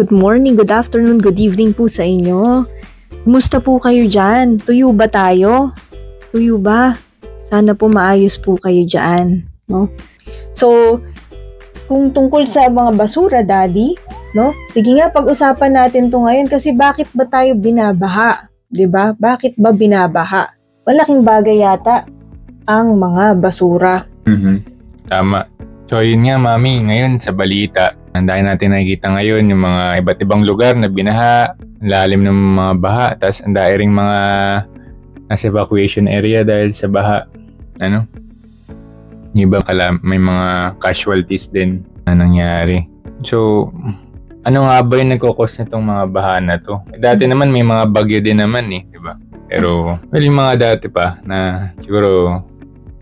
Good morning, good afternoon, good evening po sa inyo. Kumusta po kayo dyan? Tuyo ba tayo? Tuyo ba? Sana po maayos po kayo dyan. No? So, kung tungkol sa mga basura, Daddy, no? Sige nga, pag-usapan natin to ngayon kasi bakit ba tayo binabaha? 'Di ba? Bakit ba binabaha? Malaking bagay yata ang mga basura. Tama. So yun nga, Mami, ngayon sa balita, ang dahil natin nakikita ngayon yung mga iba't ibang lugar na binaha, ang lalim ng mga baha, tapos ang dahil ring mga nasa evacuation area dahil sa baha. Ano? Yung iba may mga casualties din na nangyari. So, ano nga ba yung nagkukos na itong mga baha na to? Dati naman may mga bagyo din naman di ba? Pero, yung mga dati pa na siguro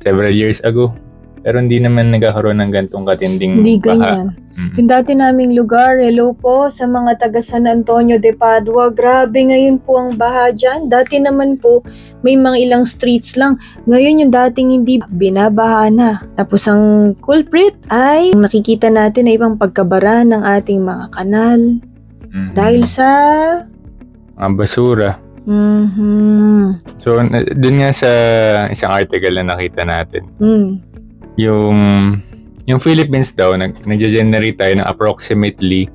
several years ago, pero hindi naman nagkakaroon ng gantong katinding Hindi baha. ganyan. Yung dati naming lugar, hello po sa mga taga San Antonio de Padua. Grabe ngayon po ang baha dyan. Dati naman po, may mga ilang streets lang. Ngayon yung dating hindi binabaha na. Tapos ang culprit ay nakikita natin na ibang pagkabara ng ating mga kanal. Dahil sa Mga basura. So, dun nga sa isang article na nakita natin, yung Philippines daw, nag-generate tayo ng approximately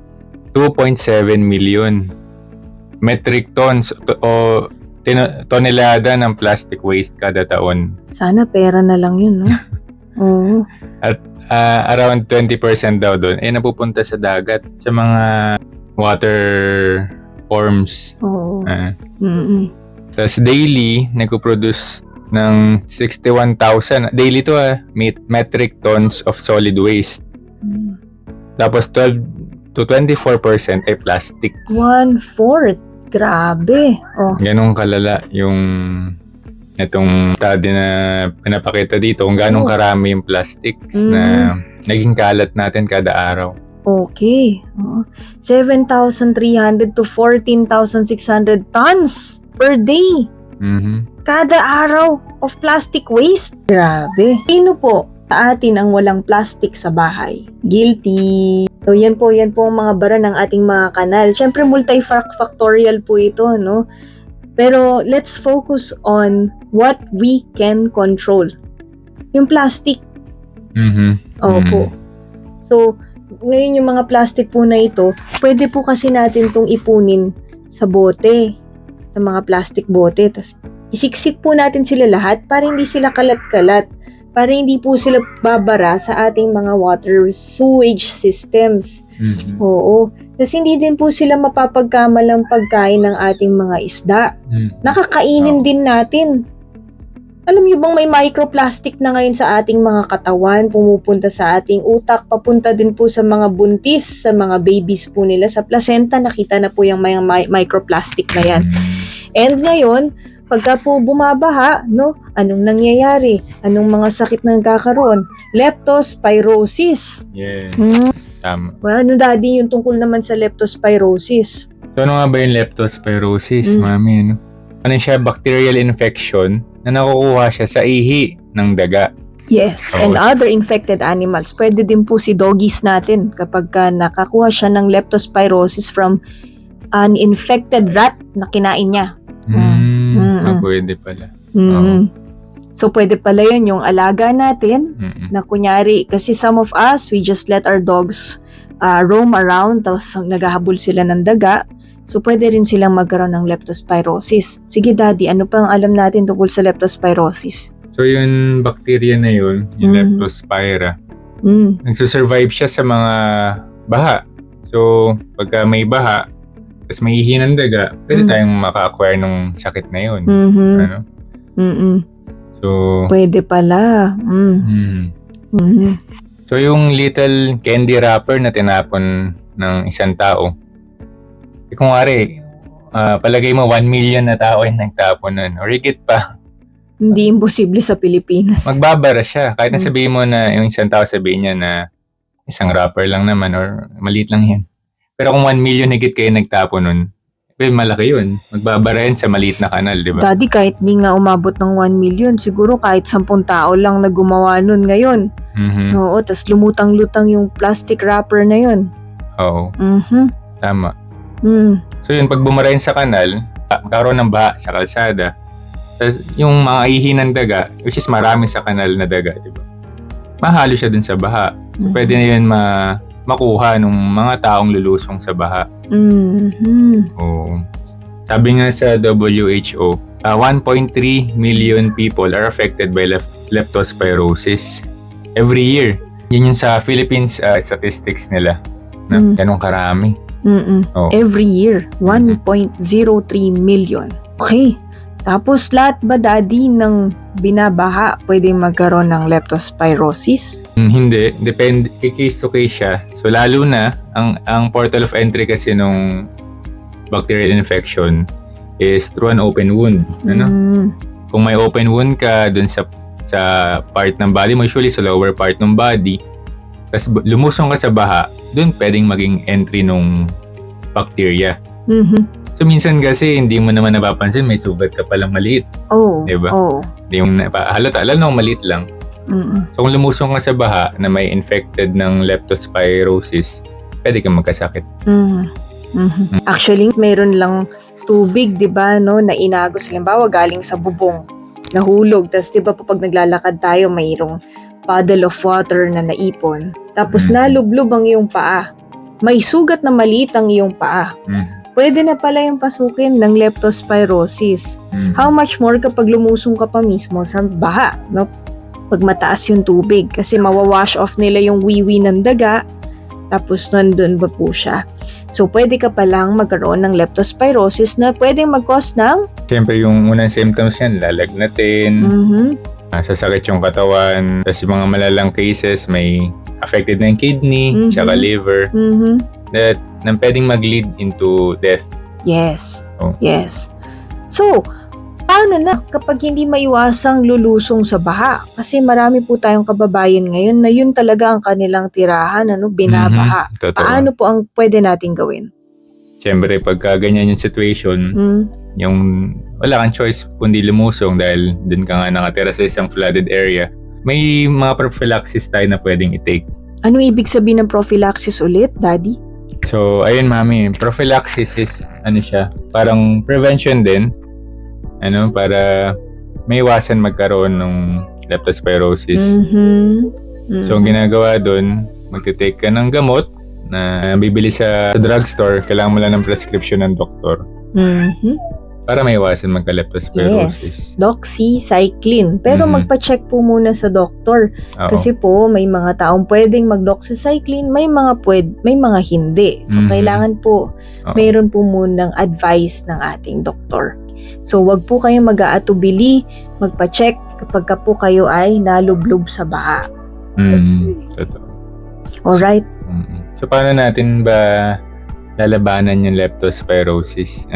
2.7 million metric tons o tonelada ng plastic waste kada taon. Sana pera na lang yun, no? Oo. At around 20% daw doon napupunta sa dagat, sa mga water forms. Oo. Tapos daily, nagpo-produce ng 61,000 daily to metric tons of solid waste. Tapos 12 to 24% ay plastic. 1/4. Grabe. Oh. Ganong kalala yung itong study na pinapakita dito kung ganong karami yung plastics na naging kalat natin kada araw. Okay. 7,300 to 14,600 tons per day. Kada araw of plastic waste. Grabe. Sino po sa atin ang walang plastic sa bahay? Guilty. So yan po ang mga bara ng ating mga kanal. Siyempre multifactorial po ito, no? Pero let's focus on what we can control. Yung plastic. Opo. So, ngayon yung mga plastic po na ito, pwede po kasi natin itong ipunin sa bote, sa mga plastic bote. Tapos, isiksik po natin sila lahat para hindi sila kalat-kalat, para hindi po sila babara sa ating mga water sewage systems. Oo. Tapos hindi din po sila mapapagkamalang pagkain ng ating mga isda. Nakakainin din natin. Alam niyo bang may microplastic na ngayon sa ating mga katawan, pumupunta sa ating utak, papunta din po sa mga buntis, sa mga babies po nila, sa placenta, nakita na po yung mga microplastic na yan. And ngayon, pagka po bumabaha, no, anong nangyayari? Anong mga sakit na nagkakaroon? Leptospirosis. Yes. Tama. Well, ano daddy yung tungkol naman sa leptospirosis? So ano nga ba yung leptospirosis, Mami? Ano siya? Bacterial infection na nakukuha siya sa ihi ng daga. Yes, and other infected animals. Pwede din po si doggies natin kapag nakakuha siya ng leptospirosis from an infected rat na kinain niya. Pwede pala. So, pwede pala yun yung alaga natin na kunyari, kasi some of us, we just let our dogs roam around, tapos naghahabol sila ng daga. So, pwede rin silang magkaroon ng leptospirosis. Sige, Daddy, ano pang alam natin tungkol sa leptospirosis? So, yung bacteria na yun, yung Leptospira, nagsusurvive siya sa mga baha. So, pagka may baha, tapos may hihinang daga, pwede tayong maka-acquire ng sakit na yun. Ano? So, pwede pala. So, yung little candy wrapper na tinapon ng isang tao, kung palagay mo 1 million na tao yung nagtapon nun, or higit pa. Hindi imposible sa Pilipinas. Magbabara siya. Kahit nasabihin mo na yung isang tao sabihin niya na isang wrapper lang naman or maliit lang yan. Pero kung 1 million higit kayo nagtapon nun, malaki yun. Magbabara yan sa maliit na kanal, di ba? Daddy, kahit di nga umabot ng 1 million, siguro kahit 10 tao lang na gumawa nun ngayon. Oo, tas lumutang-lutang yung plastic wrapper na yun. Oo. Tama. Mm. So yun, pag bumara yun sa kanal, karoon ng baha sa kalsada. Tapos yung mga ihi ng daga, which is marami sa kanal na daga, di ba? Mahalo siya dun sa baha. So pwede na yun makuha ng mga taong lulusong sa baha. Oo. Sabi nga sa WHO, 1.3 million people are affected by leptospirosis every year. Yun yung sa Philippines statistics nila. Ganun karami. Oh. Every year, 1.03 million. Okay. Tapos lahat ba, Daddy, ng binabaha pwede magkaroon ng leptospirosis? Hindi. Depende. Case to case siya. So lalo na, ang portal of entry kasi nung bacterial infection is through an open wound. Ano? Kung may open wound ka dun sa part ng body mo, usually sa lower part ng body, tapos lumusong ka sa baha, dun pwedeng maging entry nung bacteria. So minsan kasi hindi mo naman napapansin, may sugat ka palang maliit. Oh. Diba? Oh. Hindi yung halata, alam nung maliit lang. So kung lumusong ka sa baha na may infected ng leptospirosis, pwede kang magkasakit. Actually, mayroon lang tubig, di ba, no, na inagos. Halimbawa, galing sa bubong, nahulog. Tapos, di ba, pag naglalakad tayo, mayroong puddle of water na naipon. Tapos, nalublob ang iyong paa. May sugat na maliit ang iyong paa. Pwede na pala yung pasukin ng leptospirosis. How much more kapag lumusong ka pa mismo sa baha, no? Pag mataas yung tubig. Kasi mawawash off nila yung wiwi ng daga. Tapos, nandun ba po siya? So, pwede ka palang magkaroon ng leptospirosis na pwedeng mag-cause ng... Siyempre, yung unang symptoms yan, lalagnatin, sasakit yung katawan, tapos yung mga malalang cases, may affected na yung kidney, tsaka liver, that nang pwedeng mag-lead into death. Yes. Oh. Yes. So, paano na kapag hindi maiwasang lulusong sa baha? Kasi marami po tayong kababayan ngayon na yun talaga ang kanilang tirahan, binabaha. Totoo. Paano po ang pwede nating gawin? Siyempre, pagka ganyan yung situation, yung wala kang choice kundi lumusong dahil dun ka nga nakatira sa isang flooded area, may mga prophylaxis tayo na pwedeng i-take. Ano ibig sabihin ng prophylaxis ulit, Daddy? So, ayun mami, prophylaxis is, siya, parang prevention din, para may iwasan magkaroon ng leptospirosis. So, ang ginagawa doon, magte-take ka ng gamot na bibili sa drugstore, kailangan mo lang ng prescription ng doktor. Para may iwasan magka-leptospirosis. Yes, doxycycline. Pero magpa-check po muna sa doktor. Oo. Kasi po, may mga taong pwedeng mag-doxycycline, may mga hindi. So, kailangan po, mayroon po munang advice ng ating doktor. So, wag po kayong mag-aatubili, magpa-check kapag po kayo ay nalublob sa baha. Totoo. Alright. So, paano natin ba lalabanan yung leptospirosis?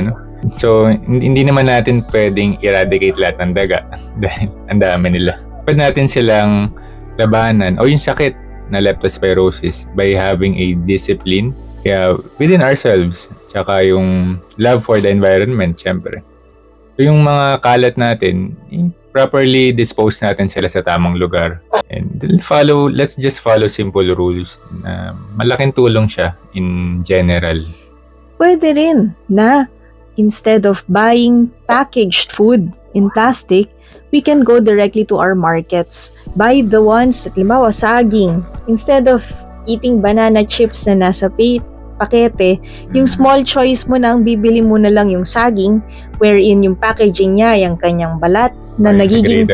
So, hindi naman natin pwedeng eradicate lahat ng daga dahil ang dami nila. Pwede natin silang labanan o yung sakit na leptospirosis by having a discipline within ourselves, tsaka yung love for the environment, syempre. So, yung mga kalat natin, properly dispose natin sila sa tamang lugar. And let's just follow simple rules. Malaking tulong siya in general. Pwede rin na instead of buying packaged food in plastic, we can go directly to our markets. Buy the ones, halimbawa saging. Instead of eating banana chips na nasa pakete, yung small choice mo na ang bibili mo na lang yung saging, wherein yung packaging niya, yung kanyang balat, na nagiging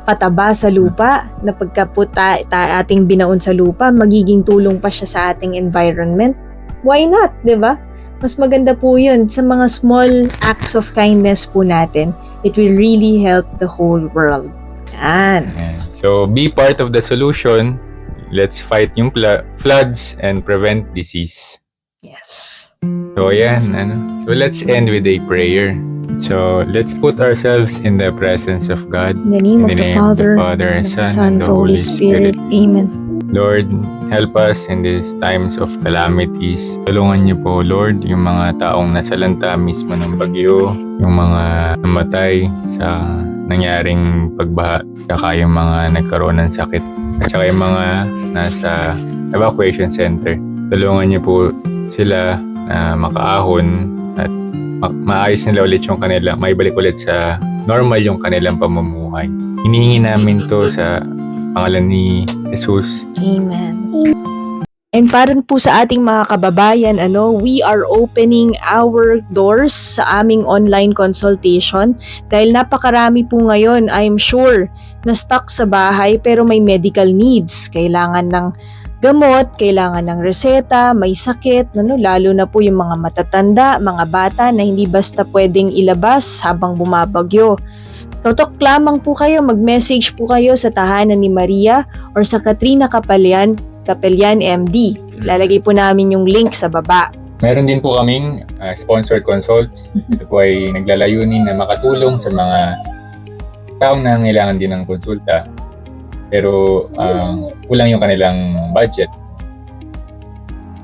pataba sa lupa, na pagkaput ating binaon sa lupa, magiging tulong pa siya sa ating environment. Why not, di ba? Mas maganda po yun. Sa mga small acts of kindness po natin, it will really help the whole world. Yan. So, be part of the solution. Let's fight yung floods and prevent disease. Yes. So, yan. So, let's end with a prayer. So, let's put ourselves in the presence of God. In the name of the Father, and the Son, and the Holy Spirit. Amen. Lord, help us in these times of calamities. Tulungan niyo po, Lord, yung mga taong nasalanta mismo ng bagyo, yung mga namatay sa nangyaring pagbaha, saka yung mga nagkaroon ng sakit, at saka yung mga nasa evacuation center. Tulungan niyo po sila na makaahon at maayos nila ulit yung kanila, maibalik ulit sa normal yung kanilang pamumuhay. Hinihingi namin to sa pangalan ni Jesus. Amen. And para po sa ating mga kababayan, we are opening our doors sa aming online consultation dahil napakarami po ngayon, I'm sure, na stuck sa bahay pero may medical needs. Kailangan ng gamot, kailangan ng reseta, may sakit, lalo na po yung mga matatanda, mga bata na hindi basta pwedeng ilabas habang bumabagyo. Tutok lamang po kayo, mag-message po kayo sa tahanan ni Maria or sa Katrina Kapelyan MD. Lalagay po namin yung link sa baba. Meron din po kaming sponsored consults. Ito po ay naglalayunin na makatulong sa mga taong nangangailangan din ng konsulta. Pero kulang yung kanilang budget.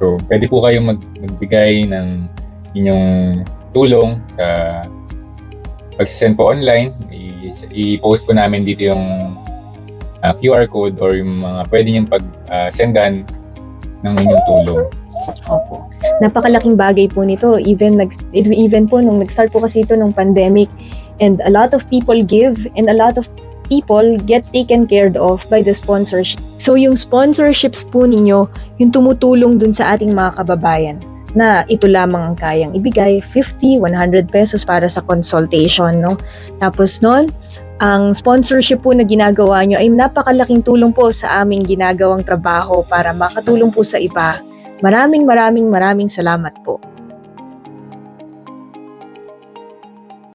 So, pwede po kayong magbigay ng inyong tulong sa pag-send po online. I-post po namin dito yung QR code or yung mga pwede niyong pag-sendan ng inyong tulong. Opo. Napakalaking bagay po nito. Even po nung nag-start po kasi ito nung pandemic, and a lot of people give and a lot of people get taken care of by the sponsorship. So yung sponsorships po ninyo, yung tumutulong dun sa ating mga kababayan na ito lamang ang kayang ibigay, 50, 100 pesos para sa consultation, no? Tapos nun, ang sponsorship po na ginagawa nyo ay napakalaking tulong po sa aming ginagawang trabaho para makatulong po sa iba. Maraming salamat po.